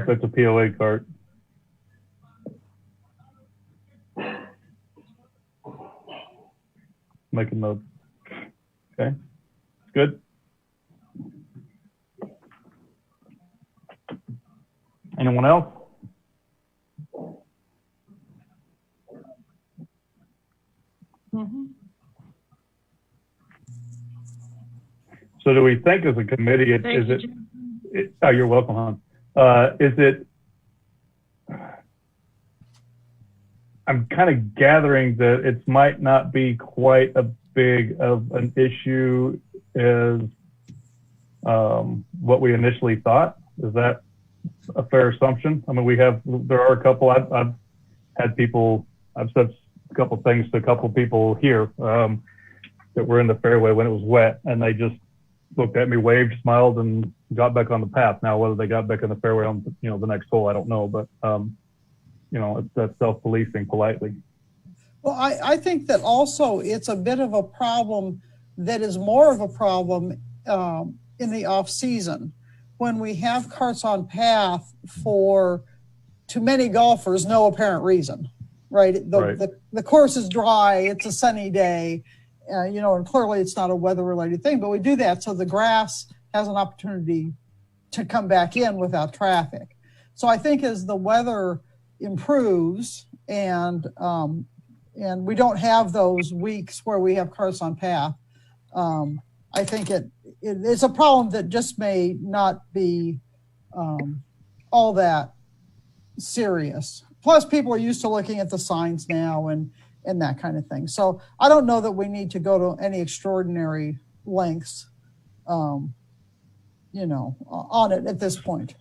it's a POA cart. Making notes. Okay, good. Anyone else? Mm-hmm. So do we think as a committee, oh, you're welcome, hon. I'm kind of gathering that it might not be quite a big of an issue as what we initially thought. Is that a fair assumption? I mean, there are a couple, I've said a couple things to a couple people here that were in the fairway when it was wet, and they just looked at me, waved, smiled, and got back on the path. Now, whether they got back in the fairway on the next hole, I don't know, but that's self-policing politely. Well, I think that also it's a bit of a problem that is more of a problem in the off season when we have carts on path for, to many golfers, no apparent reason, right? The course is dry, it's a sunny day, you know, and clearly it's not a weather-related thing, but we do that so the grass has an opportunity to come back in without traffic. So I think as the weather improves and we don't have those weeks where we have cars on path, I think it's a problem that just may not be all that serious. Plus, people are used to looking at the signs now and that kind of thing. So I don't know that we need to go to any extraordinary lengths, you know, on it at this point.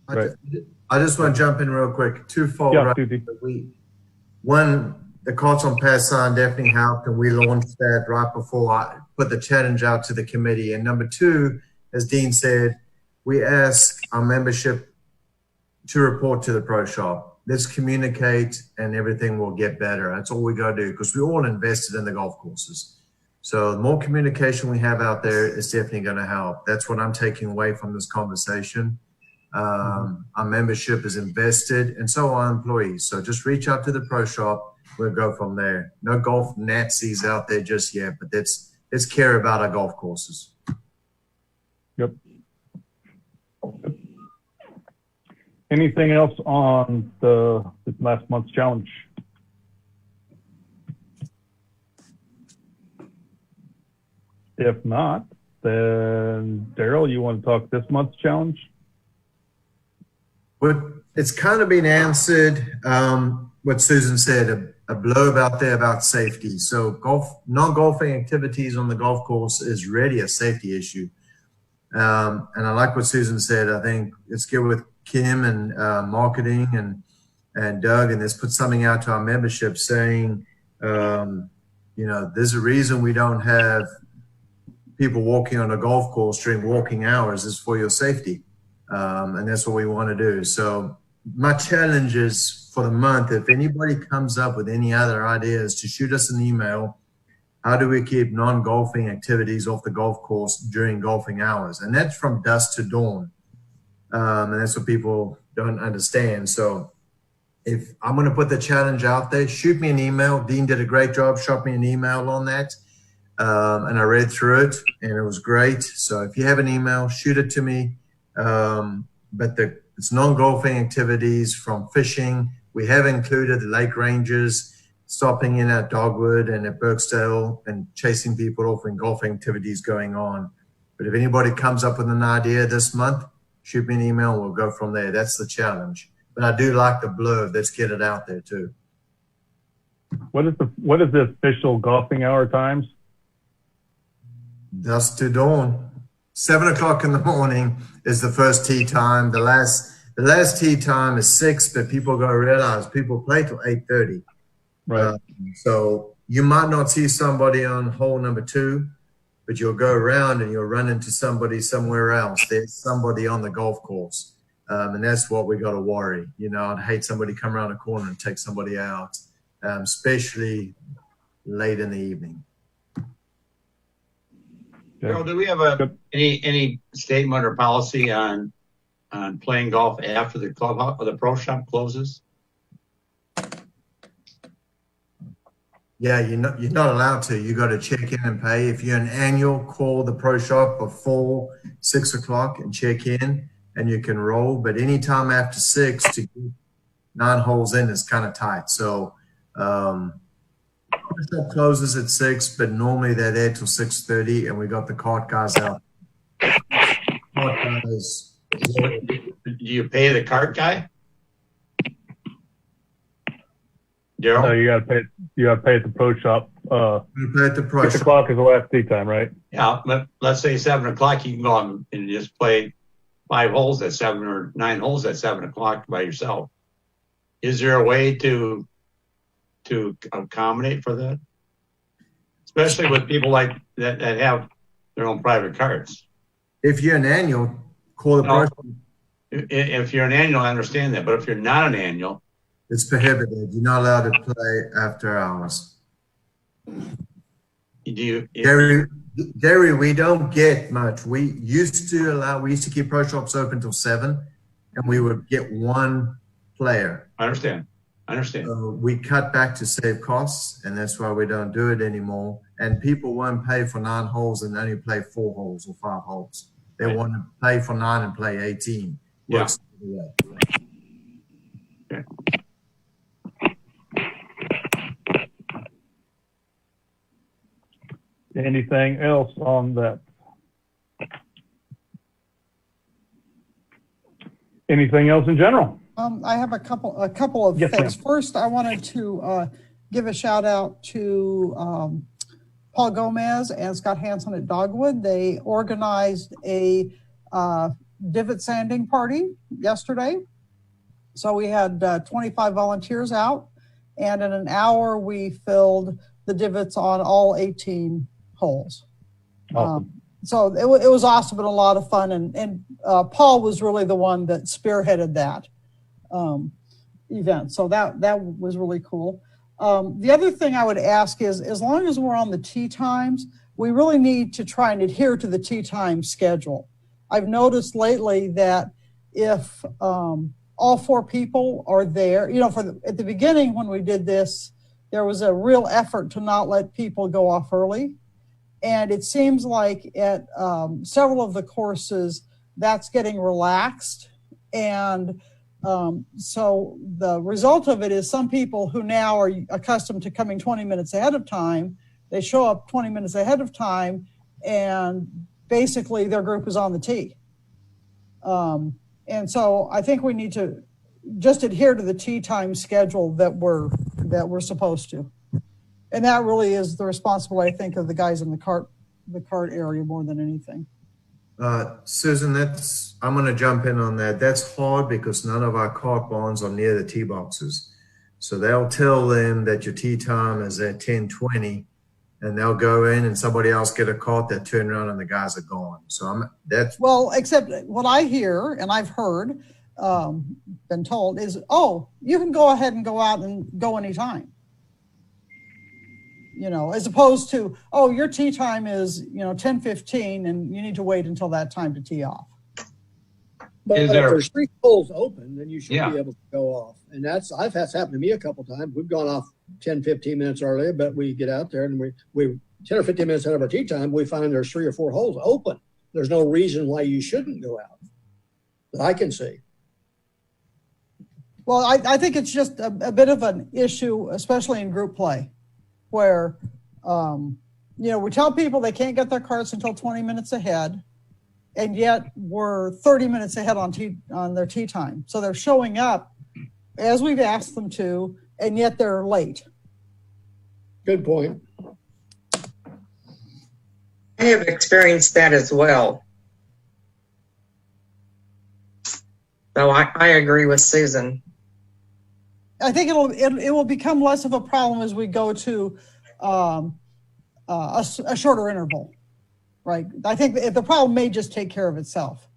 Right. I just want to jump in real quick. Twofold. Yeah, right? Susie. One, the Carts on Pass sign definitely helped, and we launched that right before I put the challenge out to the committee. And number two, as Dean said, we ask our membership to report to the pro shop. Let's communicate and everything will get better. That's all we got to do because we all invested in the golf courses. So the more communication we have out there is definitely going to help. That's what I'm taking away from this conversation. Our membership is invested and so are our employees. So just reach out to the pro shop. We'll go from there. No golf Nazis out there just yet, but let's care about our golf courses. Yep. Anything else on the last month's challenge? If not, then Daryl, you want to talk this month's challenge? But it's kind of been answered. What Susan said, a blurb out there about safety. So non-golfing activities on the golf course is really a safety issue. And I like what Susan said. I think let's get with Kim and marketing and Doug, and let's put something out to our membership saying, you know, there's a reason we don't have people walking on a golf course during walking hours is for your safety. And that's what we want to do. So my challenge is for the month, if anybody comes up with any other ideas, to shoot us an email. How do we keep non-golfing activities off the golf course during golfing hours? And that's from dusk to dawn. And that's what people don't understand. So if I'm going to put the challenge out there, shoot me an email. Dean did a great job. Shot me an email on that. And I read through it and it was great. So if you have an email, shoot it to me. But it's non-golfing activities from fishing. We have included the lake ranges, stopping in at Dogwood and at Burkesdale and chasing people off when golfing activities going on. But if anybody comes up with an idea this month, shoot me an email and we'll go from there. That's the challenge. But I do like the blurb. Let's get it out there too. What is the official golfing hour times? Dusk to dawn. 7 o'clock in the morning is the first tee time. The last tee time is 6, but people got to realize people play till 8:30. Right. So you might not see somebody on hole number 2, but you'll go around and you'll run into somebody somewhere else. There's somebody on the golf course. And that's what we got to worry. You know, I'd hate somebody come around a corner and take somebody out, especially late in the evening. Carol, do we have any statement or policy on playing golf after the club or the pro shop closes? Yeah, you're not allowed to. You got to check in and pay. If you're an annual, call the pro shop before 6 o'clock and check in, and you can roll. But anytime after 6 to get 9 holes in is kind of tight. So pro shop closes at 6, but normally they're there till 6:30, and we got the cart guys out. Cart guys. Do you pay the cart guy? Daryl? No, you got to pay at the pro shop. You pay at the pro 6 shop. o'clock is the last tee time, right? Yeah, let's say 7 o'clock. You can go on and just play 5 holes at 7 or 9 holes at 7 o'clock by yourself. Is there a way to accommodate for that? Especially with people like that have their own private carts. If you're an annual, call the pro shop. If you're an annual, I understand that. But if you're not an annual, it's prohibited. You're not allowed to play after hours. Gary, we don't get much. We used to keep pro shops open till 7, and we would get 1 player. I understand. So we cut back to save costs, and that's why we don't do it anymore. and people won't pay for 9 holes and only play 4 holes or 5 holes. They want to pay for 9 and play 18. Yeah. Works the way. Okay. Anything else on that? Anything else in general? I have a couple of Yes, things. ma'am. First, I wanted to give a shout out to Paul Gomez and Scott Hansen at Dogwood. They organized a divot sanding party yesterday. So we had 25 volunteers out, and in an hour we filled the divots on all 18 holes. Awesome. So it was awesome and a lot of fun. And Paul was really the one that spearheaded that event. So that was really cool. The other thing I would ask is, as long as we're on the tee times, we really need to try and adhere to the tee time schedule. I've noticed lately that if all 4 people are there, at the beginning when we did this, there was a real effort to not let people go off early. And it seems like at several of the courses, that's getting relaxed. And so the result of it is some people who now are accustomed to coming 20 minutes ahead of time, they show up 20 minutes ahead of time, and basically their group is on the tee. And so I think we need to just adhere to the tee time schedule that we're supposed to. And that really is the responsibility, I think, of the guys in the cart area more than anything. Susan, I'm going to jump in on that. That's hard because none of our cart barns are near the tee boxes. So they'll tell them that your tee time is at 10:20, and they'll go in and somebody else get a cart, that turn around and the guys are gone. So well, except what I hear and I've heard, been told is, you can go ahead and go out and go anytime. As opposed to, your tee time is, 10:15 and you need to wait until that time to tee off. But if there's 3 holes open, then you should be able to go off. And that's happened to me a couple of times. We've gone off 10, 15 minutes earlier, but we get out there and we 10 or 15 minutes ahead of our tee time, we find there's 3 or 4 holes open. There's no reason why you shouldn't go out that I can see. Well, I think it's just a bit of an issue, especially in group play, where, we tell people they can't get their carts until 20 minutes ahead, and yet we're 30 minutes ahead on their tee time. So they're showing up as we've asked them to, and yet they're late. Good point. I have experienced that as well. So I agree with Susan. I think it will become less of a problem as we go to a shorter interval, right? I think the problem may just take care of itself.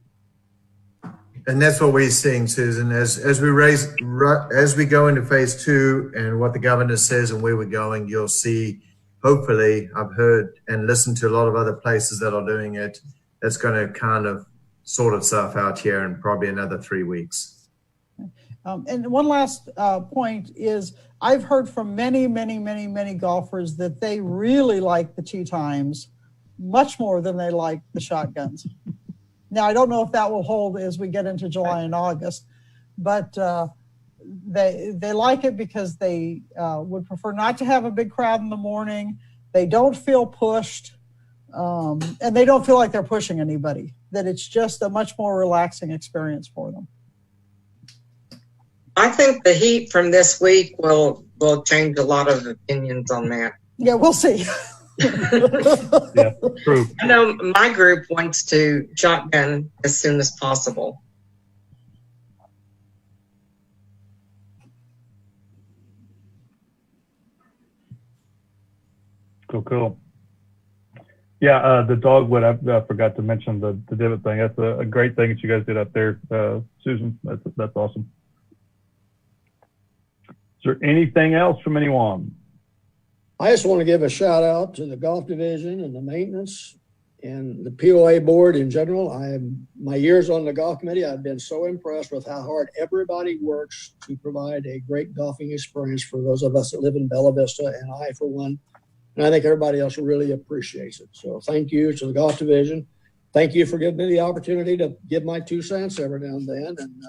And that's what we're seeing, Susan, as we go into phase 2 and what the governor says and where we're going, you'll see, hopefully, I've heard and listened to a lot of other places that are doing it. That's going to kind of sort itself out here in probably another 3 weeks. And one last point is, I've heard from many, many, many, many golfers that they really like the tee times much more than they like the shotguns. Now, I don't know if that will hold as we get into July and August, but they like it because they would prefer not to have a big crowd in the morning. They don't feel pushed, and they don't feel like they're pushing anybody, that it's just a much more relaxing experience for them. I think the heat from this week will change a lot of opinions on that. Yeah, we'll see. Yeah, true. I know my group wants to shotgun as soon as possible. Cool. Yeah, the dogwood, I forgot to mention the divot thing. That's a great thing that you guys did up there, Susan. That's awesome. Is there anything else from anyone? I just want to give a shout out to the golf division and the maintenance and the POA board in general. My years on the golf committee, I've been so impressed with how hard everybody works to provide a great golfing experience for those of us that live in Bella Vista. And I, for one, And I think everybody else really appreciates it. So thank you to the golf division. Thank you for giving me the opportunity to give my 2 cents every now and then. And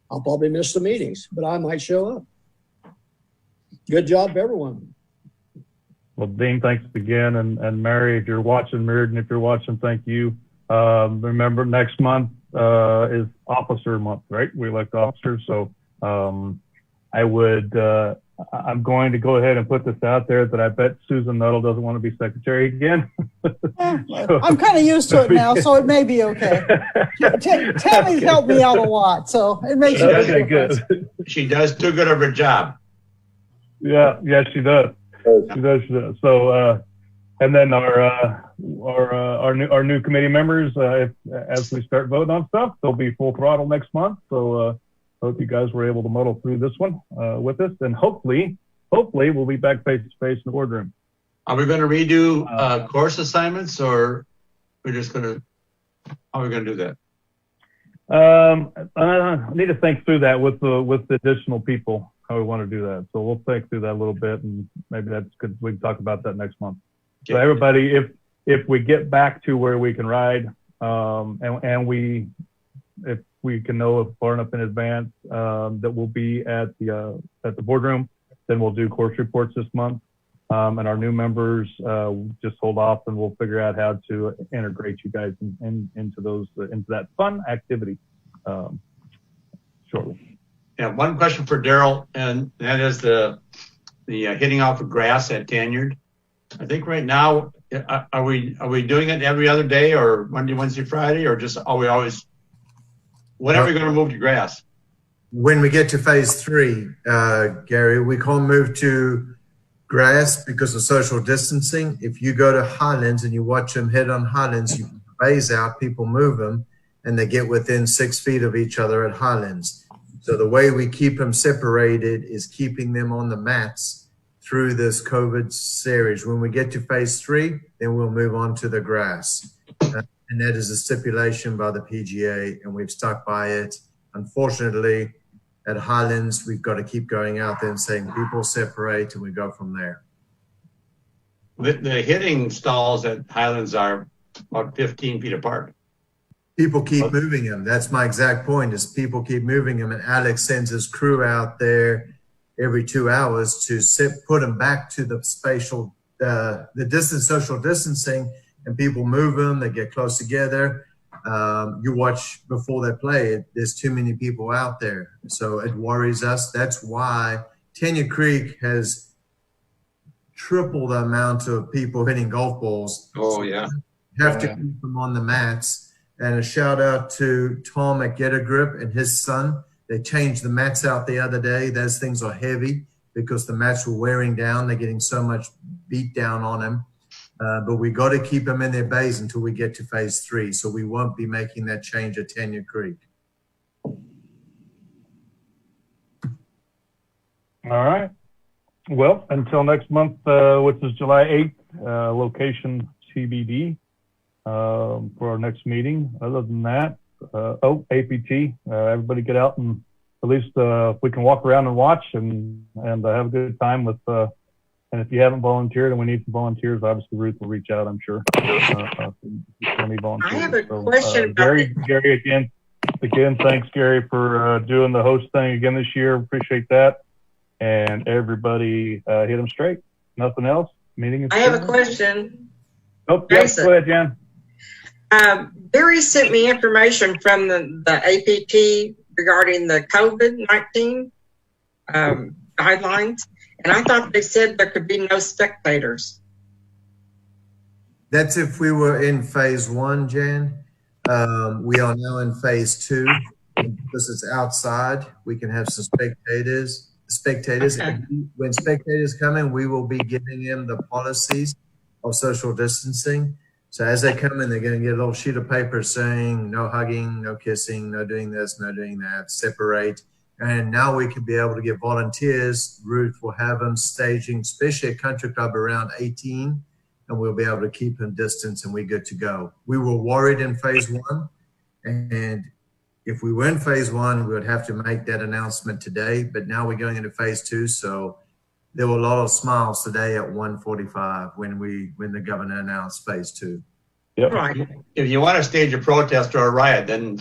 I'll probably miss the meetings, but I might show up. Good job, everyone. Well, Dean, thanks again. And Mary, if you're watching, Mirrodin, if you're watching, thank you. Remember, next month is officer month, right? We elect officers. So I'm going to go ahead and put this out there that I bet Susan Nuttall doesn't want to be secretary again. I'm kind of used to it now, so it may be okay. Tammy's helped me out a lot, so it makes it okay, good. She does too good of her job. Yeah, she does. She does. So, and then our new committee members, as we start voting on stuff, they'll be full throttle next month. So, hope you guys were able to muddle through this one with us, and hopefully we'll be back face to face in the boardroom. Are we going to redo course assignments, or we're just going to? How are we going to do that? I need to think through that with the additional people, how we want to do that. So we'll think through that a little bit, and maybe that's good. We can talk about that next month. Okay. So everybody, if we get back to where we can ride, and if we can know far enough in advance that we'll be at the boardroom, then we'll do course reports this month. And our new members just hold off, and we'll figure out how to integrate you guys into that fun activity shortly. Yeah, one question for Daryl, and that is the hitting off of grass at Tanyard. I think right now, are we doing it every other day, or Monday, Wednesday, Friday, or just are we always? When are we going to move to grass? When we get to phase 3, Gary, we can't move to grass because of social distancing. If you go to Highlands and you watch them hit on Highlands, you phase out, people move them, and they get within 6 feet of each other at Highlands. So the way we keep them separated is keeping them on the mats through this COVID series. When we get to phase 3, then we'll move on to the grass. And that is a stipulation by the PGA, and we've stuck by it. Unfortunately, at Highlands, we've got to keep going out there and saying people separate, and we go from there. The hitting stalls at Highlands are about 15 feet apart. People keep moving them. That's my exact point, is people keep moving them, and Alex sends his crew out there every 2 hours to put them back to the spatial, the distance, social distancing, and people move them, they get close together. You watch before they play, there's too many people out there. So it worries us. That's why Tanya Creek has triple the amount of people hitting golf balls. Oh, yeah. You have to keep them on the mats. And a shout out to Tom at Get a Grip and his son. They changed the mats out the other day. Those things are heavy because the mats were wearing down. They're getting so much beat down on them. But we got to keep them in their bays until we get to phase 3. So we won't be making that change at Tanya Creek. All right. Well, until next month, which is July 8th, location TBD for our next meeting. Other than that, APT, everybody get out and at least we can walk around and watch and have a good time with and if you haven't volunteered and we need some volunteers, obviously Ruth will reach out, I'm sure. I have a question. Gary, again, thanks, Gary, for doing the host thing again this year. Appreciate that. And everybody hit them straight. Nothing else. Meeting is I have a question. Oh, yes, go ahead, Jan. Barry sent me information from the APT regarding the COVID-19 guidelines. And I thought they said there could be no spectators. That's if we were in phase 1, Jan. We are now in phase 2. Because it's outside, we can have some spectators. Okay. When spectators come in, we will be giving them the policies of social distancing. So as they come in, they're going to get a little sheet of paper saying no hugging, no kissing, no doing this, no doing that, separate. And now we can be able to get volunteers. Ruth will have them staging, especially at Country Club around 18, and we'll be able to keep them distance and we're good to go. We were worried in phase 1, and if we were in phase 1, we would have to make that announcement today, but now we're going into phase 2, so there were a lot of smiles today at 1:45 when the governor announced phase 2. Yep. Right. If you want to stage a protest or a riot, then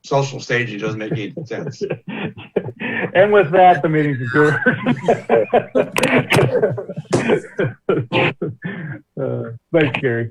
social staging doesn't make any sense. And with that, the meeting's adjourned. Thanks, Gary.